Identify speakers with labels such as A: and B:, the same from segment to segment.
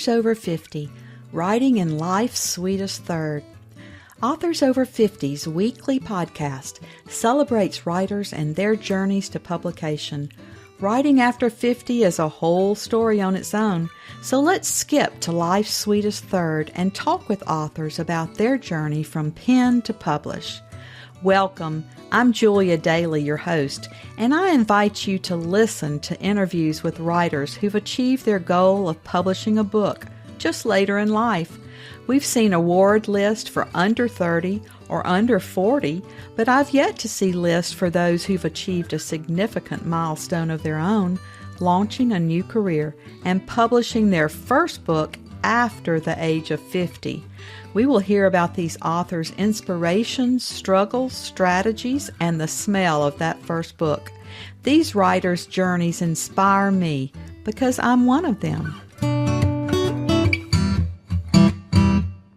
A: Authors Over 50, Writing in Life's Sweetest Third. Authors Over 50's weekly podcast celebrates writers and their journeys to publication. Writing after 50 is a whole story on its own, so let's skip to life's sweetest third and talk with authors about their journey from pen to publish. Welcome. I'm Julia Daly, your host, and I invite you to listen to interviews with writers who've achieved their goal of publishing a book just later in life. We've seen award lists for under 30 or under 40, but I've yet to see lists for those who've achieved a significant milestone of their own, launching a new career and publishing their first book after the age of 50. We will hear about these authors' inspirations, struggles, strategies, and the smell of that first book. These writers' journeys inspire me because I'm one of them.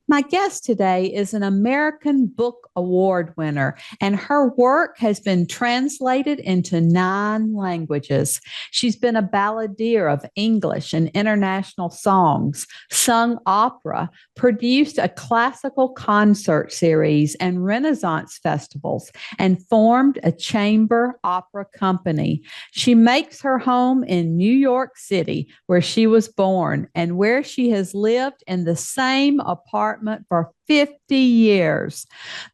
A: My guest today is an American Book Award winner, and her work has been translated into 9 languages. She's been a balladeer of English and international songs, sung opera, produced a classical concert series and Renaissance festivals, and formed a chamber opera company. She makes her home in New York City, where she was born, and where she has lived in the same apartment for 50 years.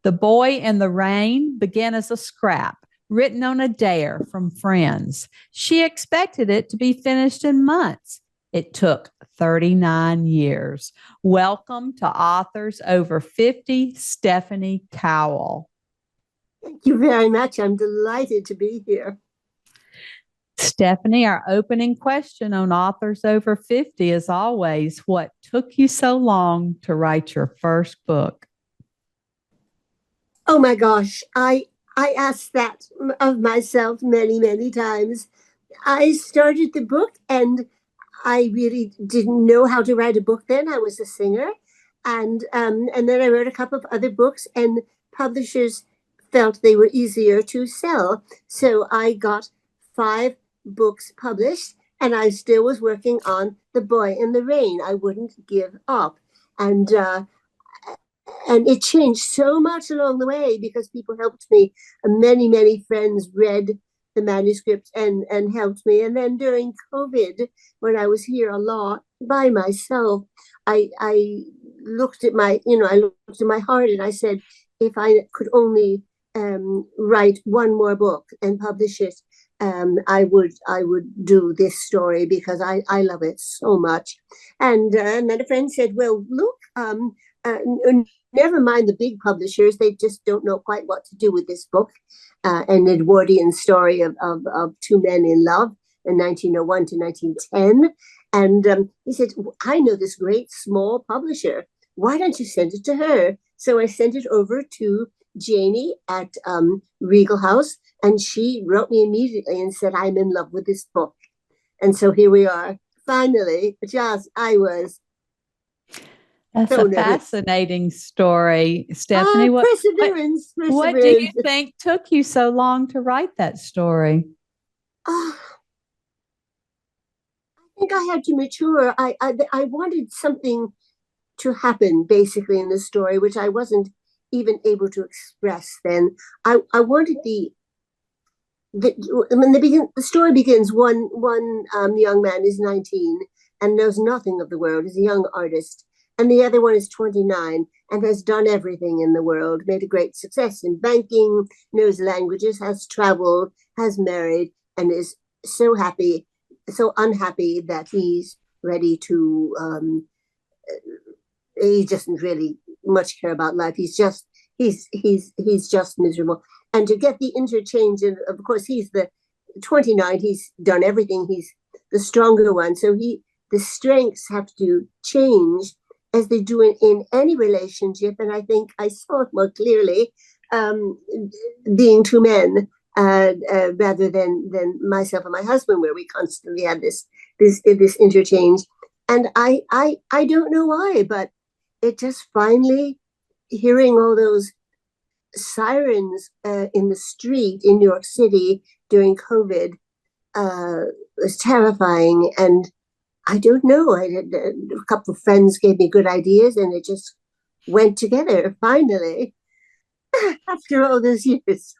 A: The Boy in the Rain began as a scrap written on a dare from friends. She expected it to be finished in months. It took 39 years. Welcome to Authors Over 50, Stephanie Cowell.
B: Thank you very much. I'm delighted to be here.
A: Stephanie, our opening question on Authors Over 50 is always, what took you so long to write your first book?
B: Oh my gosh, I asked that of myself many, many times. I started the book and I really didn't know how to write a book then. I was a singer. And then I wrote a couple of other books, and publishers felt they were easier to sell. So I got 5 books published, and I still was working on The Boy in the Rain. I wouldn't give up. And it changed so much along the way because people helped me. Many, many friends read the manuscript and helped me. And then during COVID, when I was here a lot by myself, I looked at my heart and I said, if I could only write one more book and publish it, I would do this story because I love it so much. And then a friend said, well, look, never mind the big publishers. They just don't know quite what to do with this book. An Edwardian story of 2 men in love in 1901 to 1910. And he said, I know this great small publisher. Why don't you send it to her? So I sent it over to Janie at Regal House, and she wrote me immediately and said, I'm in love with this book. And so here we are. Finally, I was
A: That's so a fascinating story, Stephanie.
B: Perseverance.
A: What do you think took you so long to write that story?
B: I think I had to mature. I wanted something to happen, basically, in the story, which I wasn't even able to express then. I wanted the story begins. One young man is 19 and knows nothing of the world, is a young artist, and the other one is 29 and has done everything in the world, made a great success in banking, knows languages, has traveled, has married, and is so unhappy that he's ready to. He doesn't really much care about life. He's just miserable. And to get the interchange, and of course he's the 29, he's done everything, he's the stronger one, so the strengths have to change as they do in any relationship. And I think I saw it more clearly being 2 men rather than myself and my husband, where we constantly had this interchange. And I don't know why, but it just finally, hearing all those sirens in the street in New York City during COVID was terrifying. And I don't know. A couple of friends gave me good ideas, and it just went together finally after all those years.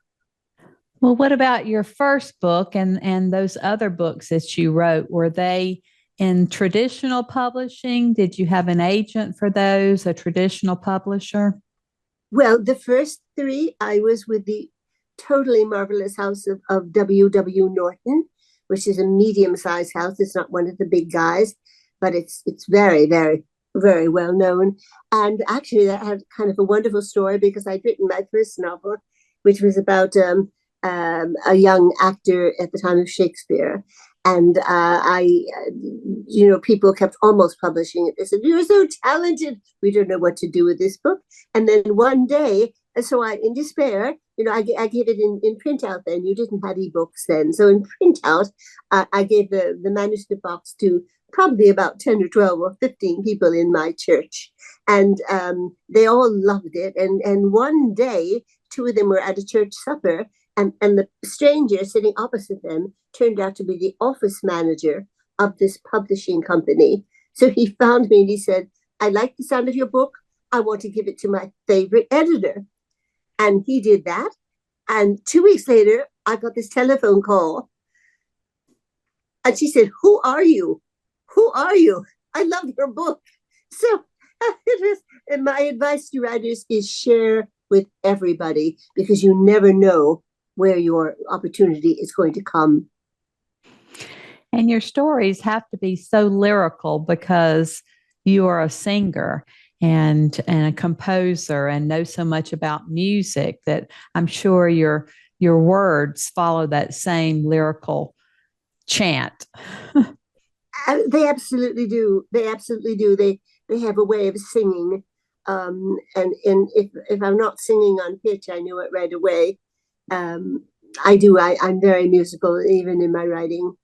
A: Well, what about your first book and those other books that you wrote? Were they in traditional publishing? Did you have an agent for those, a traditional publisher?
B: Well, the first three, I was with the totally marvelous house of W. Norton, which is a medium-sized house. It's not one of the big guys, but it's very, very, very well known. And actually, that had kind of a wonderful story because I'd written my first novel, which was about a young actor at the time of Shakespeare. And people kept almost publishing it. They said, "You're so talented. We don't know what to do with this book." And then one day, so in despair, I gave it in printout then. You didn't have ebooks then. So in printout, I gave the manuscript box to probably about 10 or 12 or 15 people in my church. And they all loved it. And one day, two of them were at a church supper, and the stranger sitting opposite them turned out to be the office manager of this publishing company. So he found me and he said, "I like the sound of your book. I want to give it to my favorite editor." And he did that. And 2 weeks later, I got this telephone call. And she said, "Who are you? Who are you? I love your book." So my advice to writers is share with everybody because you never know where your opportunity is going to come.
A: And your stories have to be so lyrical because you are a singer and a composer and know so much about music that I'm sure your words follow that same lyrical chant.
B: They absolutely do. They absolutely do. They have a way of singing. And if I'm not singing on pitch, I know it right away. I do. I'm very musical, even in my writing.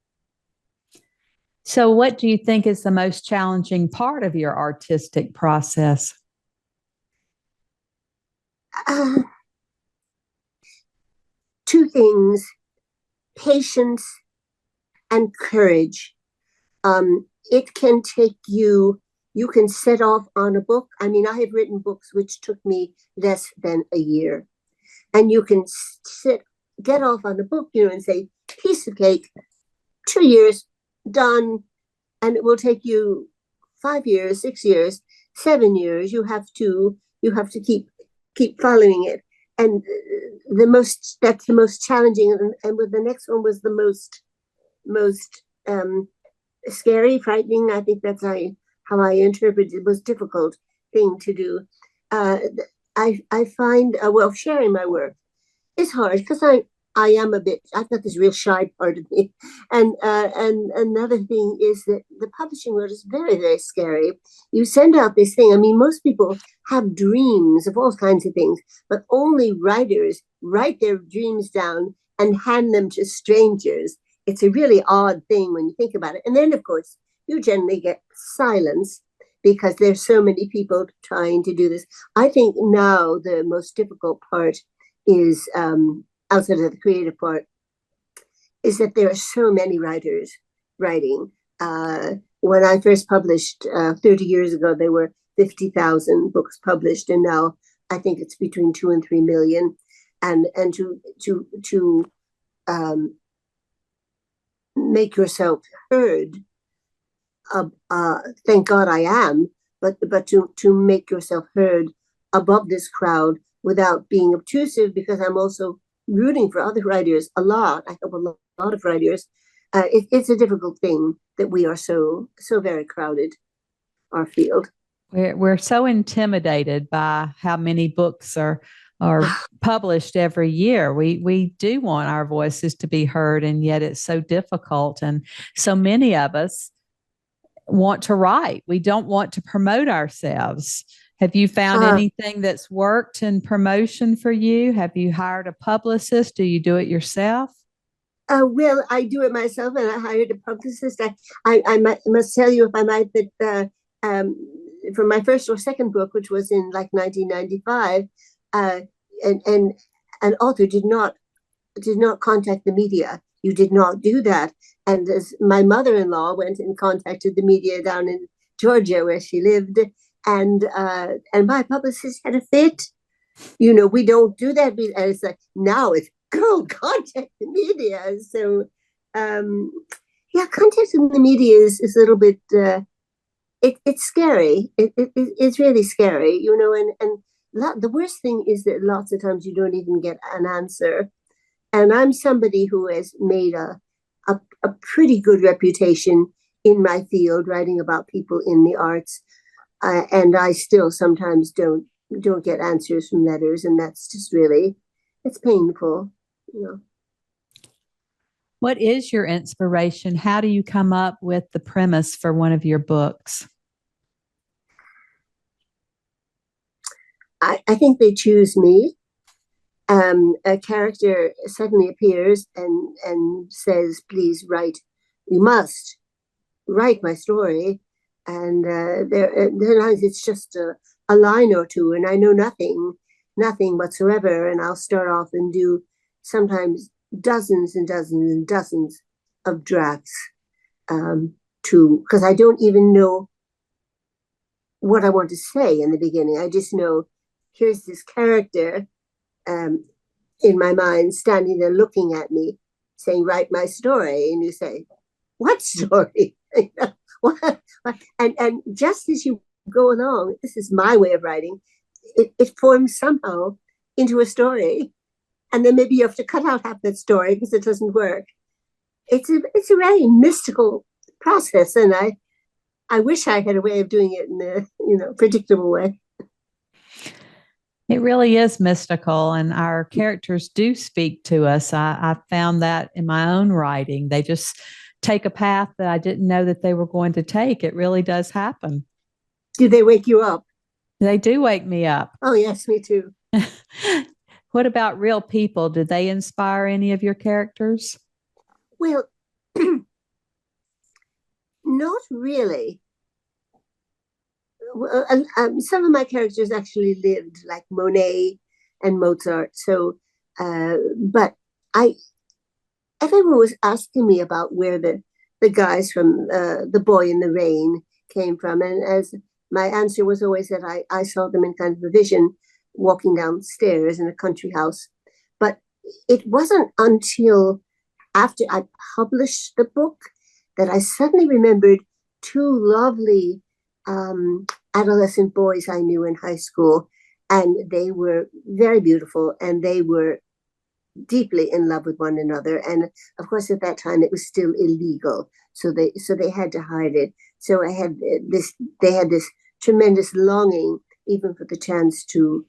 A: So, what do you think is the most challenging part of your artistic process?
B: Uh, Two things: patience and courage. It can take you. You can set off on a book. I mean, I have written books which took me less than a year, and you can get off on a book, and say, "Piece of cake, 2 years, done," and it will take you 5 years, 6 years, 7 years. You have to keep following it, and that's the most challenging. And with the next one was the most scary, frightening. I think that's how I interpret it. Was difficult thing to do. Uh, I find sharing my work is hard because I am I've got this real shy part of me. And another thing is that the publishing world is very, very scary. You send out this thing. I mean, most people have dreams of all kinds of things, but only writers write their dreams down and hand them to strangers. It's a really odd thing when you think about it. And then, of course, you generally get silence because there's so many people trying to do this. I think now the most difficult part is outside of the creative part, is that there are so many writers writing. When I first published 30 years ago, there were 50,000 books published, and now I think it's between 2 and 3 million. And to make yourself heard, thank God I am, but to make yourself heard above this crowd without being obtrusive, because I'm also rooting for other writers a lot. I help a lot of writers. It's a difficult thing that we are so very crowded, our field.
A: We're so intimidated by how many books are published every year. We do want our voices to be heard, and yet it's so difficult. And so many of us want to write. We don't want to promote ourselves. Have you found anything that's worked in promotion for you? Have you hired a publicist? Do you do it yourself?
B: Well, I do it myself, and I hired a publicist. I must tell you, if I might, that for my first or second book, which was in like 1995, and an author did not contact the media. you did not do that. And as my mother-in-law went and contacted the media down in Georgia where she lived, and my publicist had a fit. We don't do that. And it's like now it's go contact the media. So yeah, contacting the media is a little bit it's scary. It's really scary, and the worst thing is that lots of times you don't even get an answer. And I'm somebody who has made a pretty good reputation in my field, writing about people in the arts, and I still sometimes don't get answers from letters, and that's just really it's painful.
A: What is your inspiration? How do you come up with the premise for one of your books?
B: I think they choose me. A character suddenly appears and says, "Please write. You must write my story." And sometimes it's just a line or two, and I know nothing whatsoever. And I'll start off and do sometimes dozens and dozens and dozens of drafts, because I don't even know what I want to say in the beginning. I just know here's this character in my mind standing there looking at me saying, "Write my story." And you say, "What story?" what? And just as you go along, this is my way of writing, it forms somehow into a story. And then maybe you have to cut out half that story because it doesn't work. It's a very mystical process, and I wish I had a way of doing it in a predictable way.
A: It really is mystical, and our characters do speak to us. I found that in my own writing. They just take a path that I didn't know that they were going to take. It really does happen.
B: Do they wake you up?
A: They do wake me up.
B: Oh, yes, me too.
A: What about real people? Did they inspire any of your characters?
B: Well, not really. Some of my characters actually lived, like Monet and Mozart. So, but everyone was asking me about where the guys from The Boy in the Rain came from, and as my answer was always that I saw them in kind of a vision walking downstairs in a country house. But it wasn't until after I published the book that I suddenly remembered two lovely adolescent boys I knew in high school, and they were very beautiful, and they were deeply in love with one another. And of course, at that time, it was still illegal, so they had to hide it. So they had this tremendous longing, even for the chance to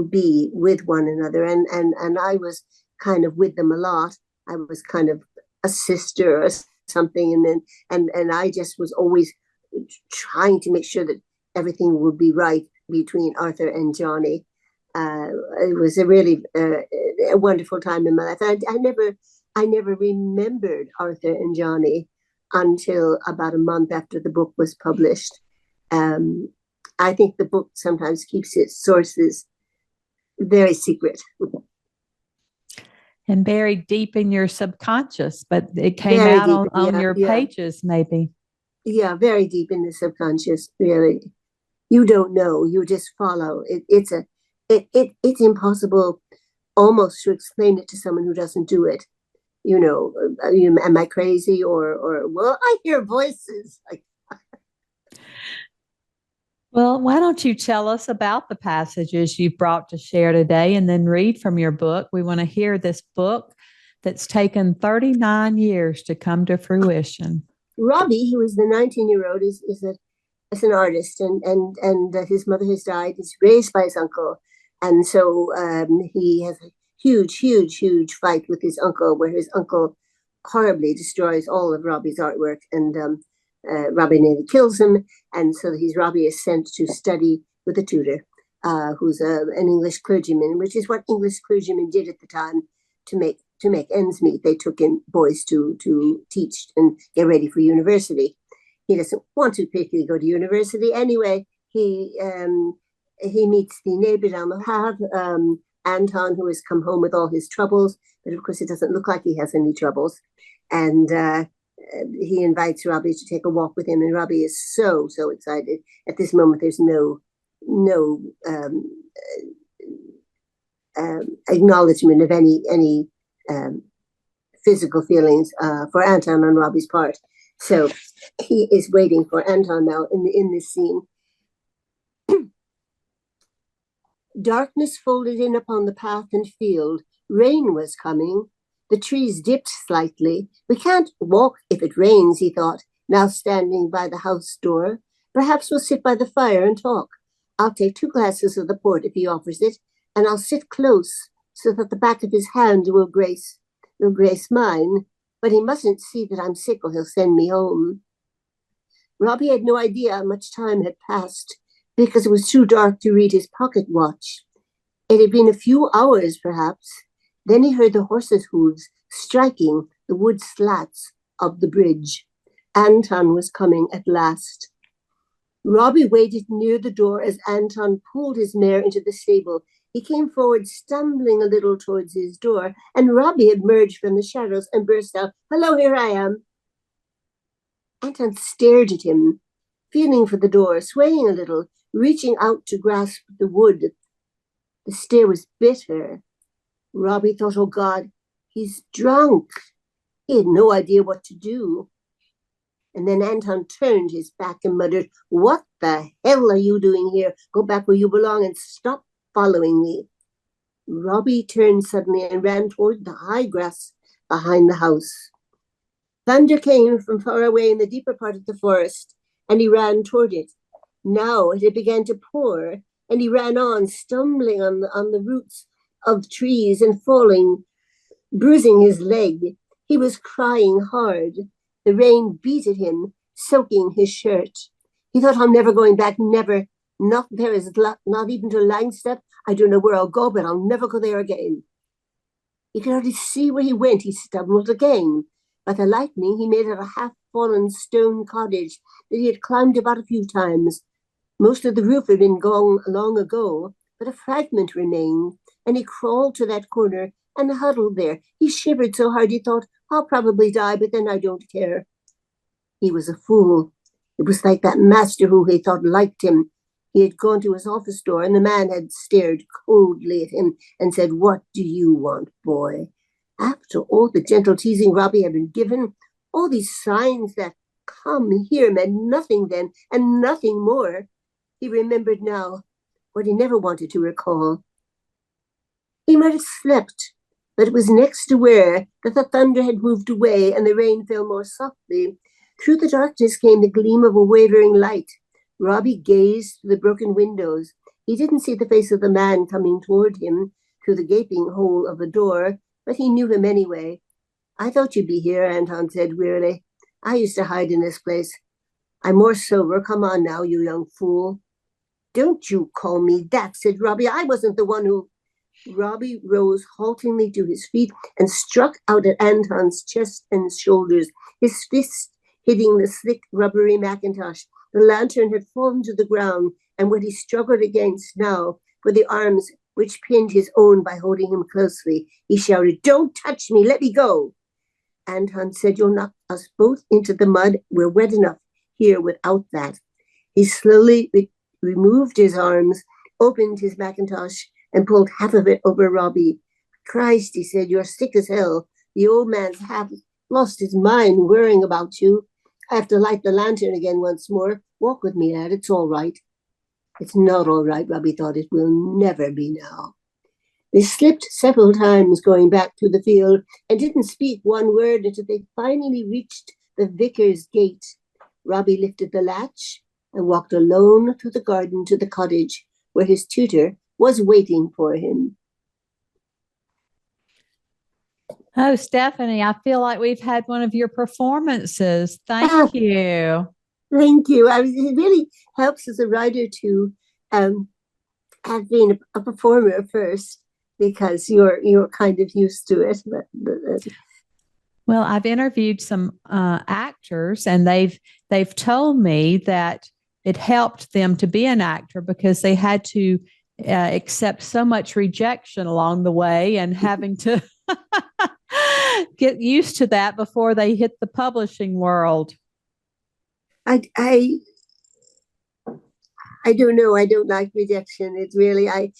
B: be with one another, and I was kind of with them a lot. I was kind of a sister or something, and then and I just was always trying to make sure that everything would be right between Arthur and Johnny. It was a really a wonderful time in my life. I never remembered Arthur and Johnny until about a month after the book was published. I think the book sometimes keeps its sources very secret.
A: And buried deep in your subconscious, but it came
B: Very
A: out
B: deep,
A: on
B: yeah,
A: your
B: yeah.
A: pages, maybe.
B: Yeah, very deep in the subconscious, really. You don't know, you just follow. It's impossible almost to explain it to someone who doesn't do it. Am I crazy or well, I hear voices.
A: Well, why don't you tell us about the passages you've brought to share today and then read from your book? We want to hear this book that's taken 39 years to come to fruition.
B: Robbie, who is the 19-year-old, is an artist, and his mother has died. He's raised by his uncle, and so he has a huge fight with his uncle, where his uncle horribly destroys all of Robbie's artwork, and Robbie nearly kills him, and so Robbie is sent to study with a tutor, who's an English clergyman, which is what English clergymen did at the time to make ends meet. They took in boys to teach and get ready for university. He doesn't want to particularly go to university anyway. He meets the neighbor down the path, Anton, who has come home with all his troubles, but of course it doesn't look like he has any troubles. And he invites Robbie to take a walk with him, and Robbie is so excited. At this moment, there's no acknowledgement of any physical feelings for Anton on Robbie's part. So he is waiting for Anton now in this scene. Darkness folded in upon the path and field. Rain was coming. The trees dipped slightly. We can't walk if it rains, he thought, now standing by the house door. Perhaps we'll sit by the fire and talk. I'll take 2 glasses of the port if he offers it, and I'll sit close so that the back of his hand will grace mine. But he mustn't see that I'm sick or he'll send me home. Robbie had no idea how much time had passed because it was too dark to read his pocket watch. It had been a few hours, perhaps. Then he heard the horses' hooves striking the wood slats of the bridge. Anton was coming at last. Robbie waited near the door as Anton pulled his mare into the stable. He came forward, stumbling a little towards his door, and Robbie emerged from the shadows and burst out, "Hello, here I am." Anton stared at him, feeling for the door, swaying a little, reaching out to grasp the wood. The stare was bitter. Robbie thought, oh God, he's drunk. He had no idea what to do. And then Anton turned his back and muttered, "What the hell are you doing here? Go back where you belong and stop following me." Robbie turned suddenly and ran toward the high grass behind the house. Thunder came from far away in the deeper part of the forest, and he ran toward it. Now it had begun to pour, and he ran on, stumbling on the roots of trees and falling, bruising his leg. He was crying hard. The rain beat at him, soaking his shirt. He thought, I'm never going back, never. Not there is not even to Langstep. I don't know where I'll go, but I'll never go there again. He could hardly see where he went. He stumbled again. By the lightning, he made out a half-fallen stone cottage that he had climbed about a few times. Most of the roof had been gone long ago, but a fragment remained, and he crawled to that corner and huddled there. He shivered so hard he thought, I'll probably die, but then I don't care. He was a fool. It was like that master who he thought liked him. He had gone to his office door, and the man had stared coldly at him and said, "What do you want, boy?" After all the gentle teasing Robbie had been given, all these signs that "come here" meant nothing then, and nothing more. He remembered now what he never wanted to recall. He might have slept, but it was next aware that the thunder had moved away and the rain fell more softly. Through the darkness came the gleam of a wavering light. Robbie gazed through the broken windows. He didn't see the face of the man coming toward him through the gaping hole of the door, but he knew him anyway. "I thought you'd be here," Anton said wearily. "I used to hide in this place. I'm more sober. Come on now, you young fool." "Don't you call me that," said Robbie. "I wasn't the one who..." Robbie rose haltingly to his feet and struck out at Anton's chest and shoulders, his fist hitting the slick, rubbery mackintosh. The lantern had fallen to the ground, and what he struggled against now were the arms which pinned his own by holding him closely. He shouted, "Don't touch me! Let me go!" Anton said, "You'll knock us both into the mud. We're wet enough here without that." He slowly removed his arms, opened his mackintosh, and pulled half of it over Robbie. "Christ," he said, "you're sick as hell. The old man's half lost his mind worrying about you. I have to light the lantern again once more. Walk with me, lad. It's all right." "It's not all right," Robbie thought. "It will never be now." They slipped several times going back through the field and didn't speak one word until they finally reached the vicar's gate. Robbie lifted the latch and walked alone through the garden to the cottage where his tutor was waiting for him.
A: Oh, Stephanie, I feel like we've had one of your performances. Thank you.
B: Thank you. It really helps as a writer to have been a performer first, because you're kind of used to it.
A: Well, I've interviewed some actors, and they've told me that it helped them to be an actor because they had to accept so much rejection along the way and having to get used to that before they hit the publishing world.
B: I don't know. I don't like rejection. It's really I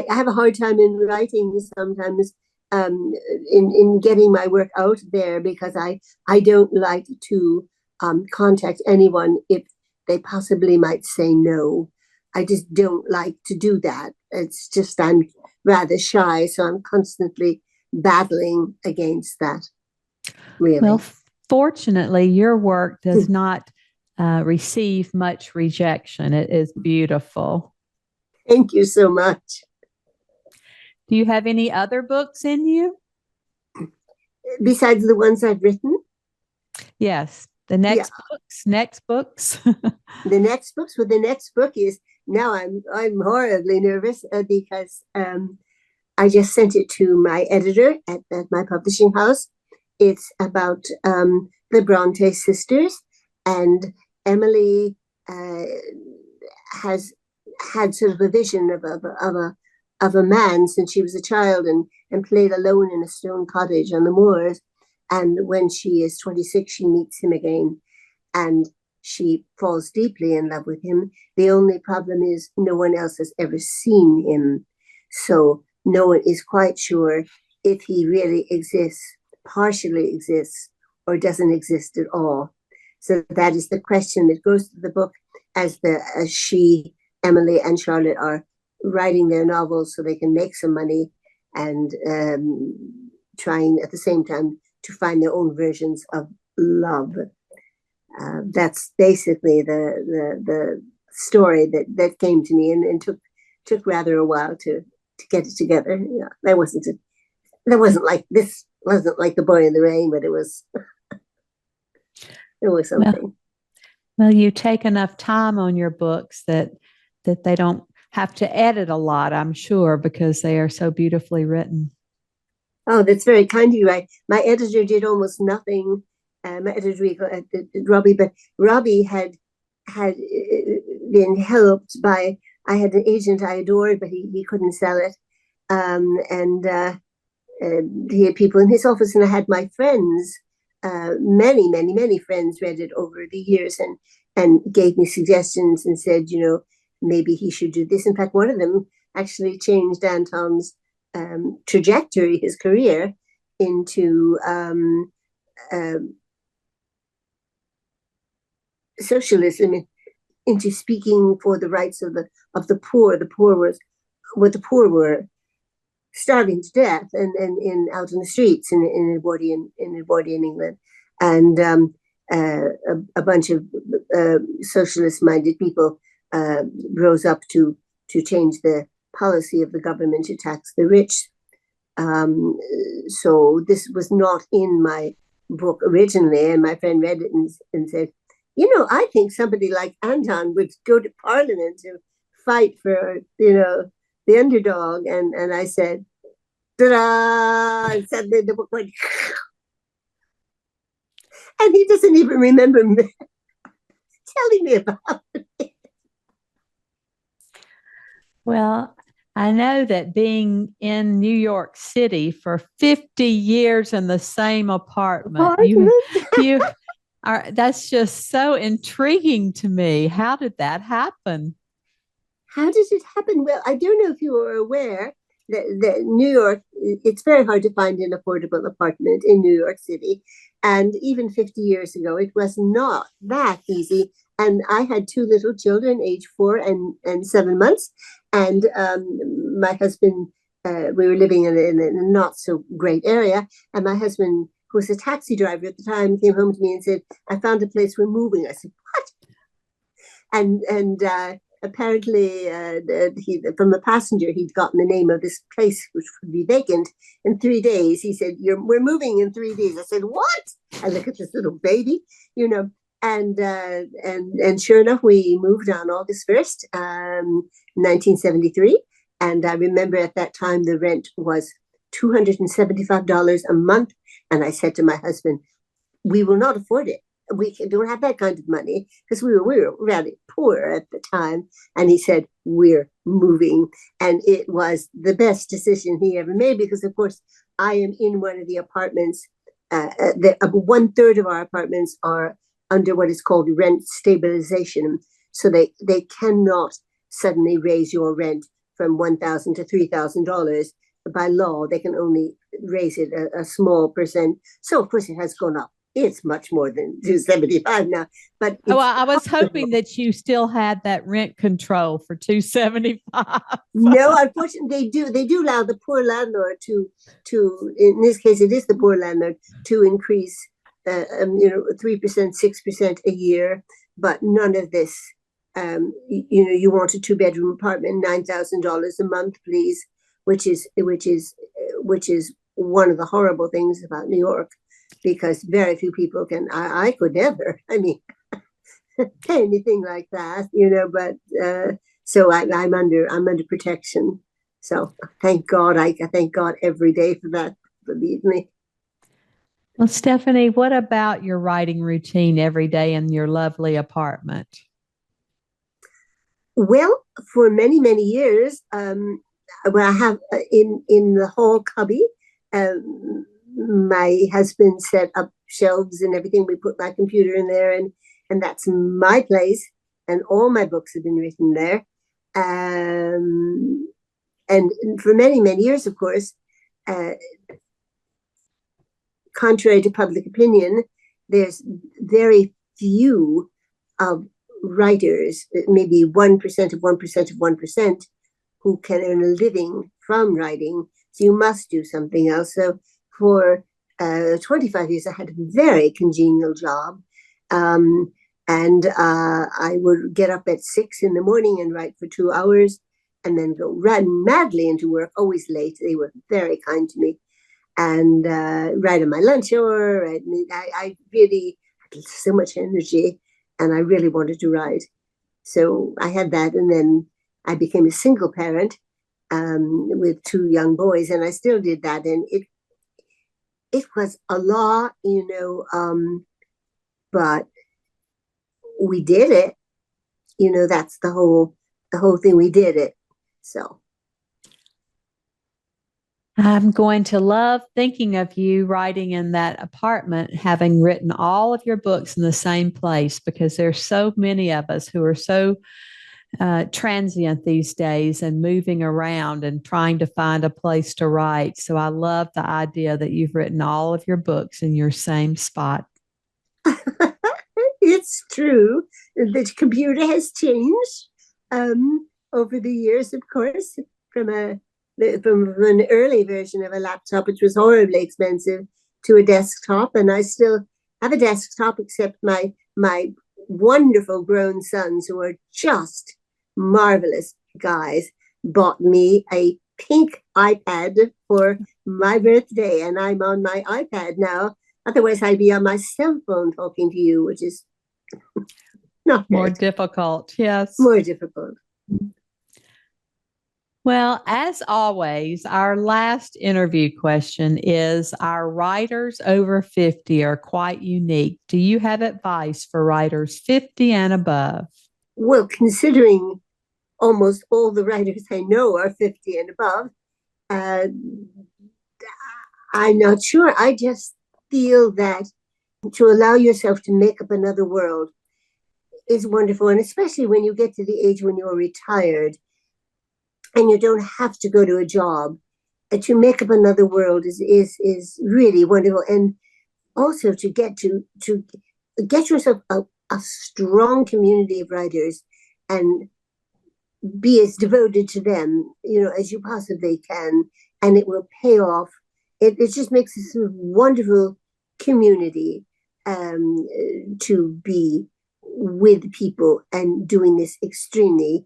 B: have a hard time in writing sometimes, in getting my work out there, because I don't like to contact anyone if they possibly might say no. I just don't like to do that. It's just I'm rather shy, so I'm constantly battling against that. Really.
A: Well, fortunately, your work does not receive much rejection. It is beautiful.
B: Thank you so much.
A: Do you have any other books in you?
B: Besides the ones I've written?
A: Yes. The next books.
B: The next books. Well, the next book is, now I'm horribly nervous, because I just sent it to my editor at my publishing house. It's about the Bronte sisters, and Emily has had sort of a vision of a man since she was a child, and played alone in a stone cottage on the moors. And when she is 26, she meets him again, and she falls deeply in love with him. The only problem is no one else has ever seen him. So no one is quite sure if he really exists, partially exists, or doesn't exist at all. So that is the question that goes to the book as she, Emily, and Charlotte are writing their novels so they can make some money, and trying at the same time to find their own versions of love. That's basically the story that came to me, and took rather a while to get it together. Yeah, that wasn't like this. Wasn't like The Boy in the Rain, but it was something.
A: Well, you take enough time on your books that they don't have to edit a lot, I'm sure, because they are so beautifully written.
B: Oh, that's very kind of you. My editor did almost nothing. My editor, Robbie, but Robbie had been helped by, I had an agent I adored, but he couldn't sell it. He had people in his office, and I had my friends, many friends, read it over the years, and gave me suggestions and said, maybe he should do this. In fact, one of them actually changed Anton's trajectory, his career, into socialism, into speaking for the rights of the poor. The poor were starving to death, and out in the streets in Edwardian England, and a bunch of socialist-minded people rose up to change the policy of the government to tax the rich. So this was not in my book originally, and my friend read it and said, I think somebody like Anton would go to Parliament to fight for, the underdog. And I said, ta-da! And suddenly the book went, and he doesn't even remember telling me about it.
A: Well, I know that being in New York City for 50 years in the same apartment, you are, that's just so intriguing to me. How did that happen?
B: How did it happen? Well, I don't know if you are aware that New York, it's very hard to find an affordable apartment in New York City. And even 50 years ago, it was not that easy. And I had two little children, age 4 and 7 months. And my husband, we were living in a not so great area. And my husband, who was a taxi driver at the time, came home to me and said, I found a place, we're moving. I said, what? And apparently, from the passenger, he'd gotten the name of this place, which would be vacant in 3 days. He said, we're moving in 3 days. I said, what? I look at this little baby, and sure enough, we moved on August 1st, 1973. And I remember at that time, the rent was $275 a month. And I said to my husband, we will not afford it. don't have that kind of money, because we were rather poor at the time. And he said, we're moving. And it was the best decision he ever made, because, of course, I am in one of the apartments. 1/3 of our apartments are under what is called rent stabilization. So they cannot suddenly raise your rent from $1,000 to $3,000. By law, they can only raise it a small percent. So, of course, it has gone up. It's much more than 275 now. But
A: I was hoping that you still had that rent control for 275.
B: No, unfortunately, they do allow the poor landlord to in this case, it is the poor landlord to increase 3%, 6% a year, but none of this. You want a 2-bedroom apartment, $9,000 a month, please, which is one of the horrible things about New York, because very few people can. I could never. I mean, pay anything like that, But so I'm under protection. So thank God. I thank God every day for that. Believe me.
A: Well, Stephanie, what about your writing routine every day in your lovely apartment?
B: Well, for many, many years, I have in the hall cubby, my husband set up shelves and everything. We put my computer in there, and that's my place. And all my books have been written there. And for many, many years, of course, contrary to public opinion, there's very few of writers, maybe 1% of 1% of 1%, who can earn a living from writing. So you must do something else. So for 25 years, I had a very congenial job. And I would get up at 6 in the morning and write for 2 hours, and then run madly into work, always late. They were very kind to me. And write on my lunch hour. I really had so much energy, and I really wanted to write. So I had that, and then I became a single parent with 2 young boys, and I still did that. And it was a lot, but we did it. That's the whole thing. We did it. So
A: I'm going to love thinking of you writing in that apartment, having written all of your books in the same place, because there's so many of us who are so transient these days and moving around and trying to find a place to write. So I love the idea that you've written all of your books in your same spot.
B: It's true. The computer has changed over the years, of course, from an early version of a laptop, which was horribly expensive, to a desktop. And I still have a desktop, except my wonderful grown sons, who are just marvelous guys, bought me a pink iPad for my birthday, and I'm on my iPad now. Otherwise, I'd be on my cell phone talking to you, which is not
A: more difficult. Yes.
B: More difficult.
A: Well, as always, our last interview question is, our writers over 50 are quite unique. Do you have advice for writers 50 and above?
B: Well, considering almost all the writers I know are 50 and above, I'm not sure. I just feel that to allow yourself to make up another world is wonderful. And especially when you get to the age when you're retired and you don't have to go to a job, to make up another world is really wonderful. And also to get yourself a strong community of writers and be as devoted to them, as you possibly can, and it will pay off. It just makes this a wonderful community to be with people and doing this extremely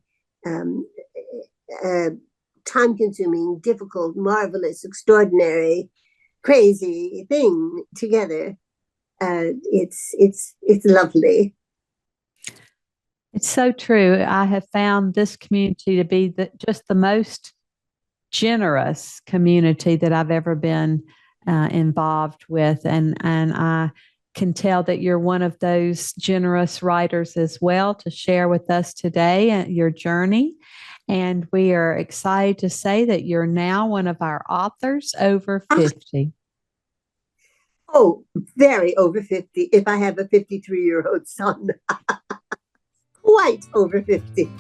B: time-consuming, difficult, marvelous, extraordinary, crazy thing together. It's lovely.
A: It's so true. I have found this community to be just the most generous community that I've ever been involved with, and I can tell that you're one of those generous writers as well to share with us today your journey. And we are excited to say that you're now one of our authors over 50.
B: Oh, very over 50 if I have a 53-year-old son. Quite over 50.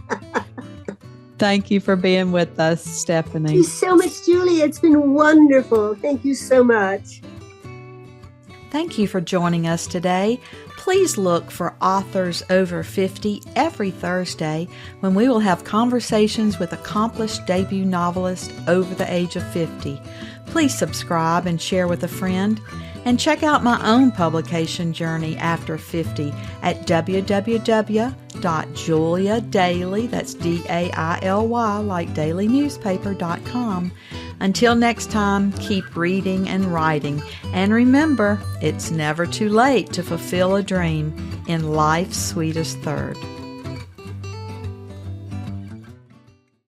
A: Thank you for being with us, Stephanie.
B: Thank you so much, Julie. It's been wonderful. Thank you so much.
A: Thank you for joining us today. Please look for Authors Over 50 every Thursday when we will have conversations with accomplished debut novelists over the age of 50. Please subscribe and share with a friend. And check out my own publication journey after 50 at www.juliadaily, that's D-A-I-L-Y, like dailynewspaper.com. Until next time, keep reading and writing. And remember, it's never too late to fulfill a dream in life's sweetest third.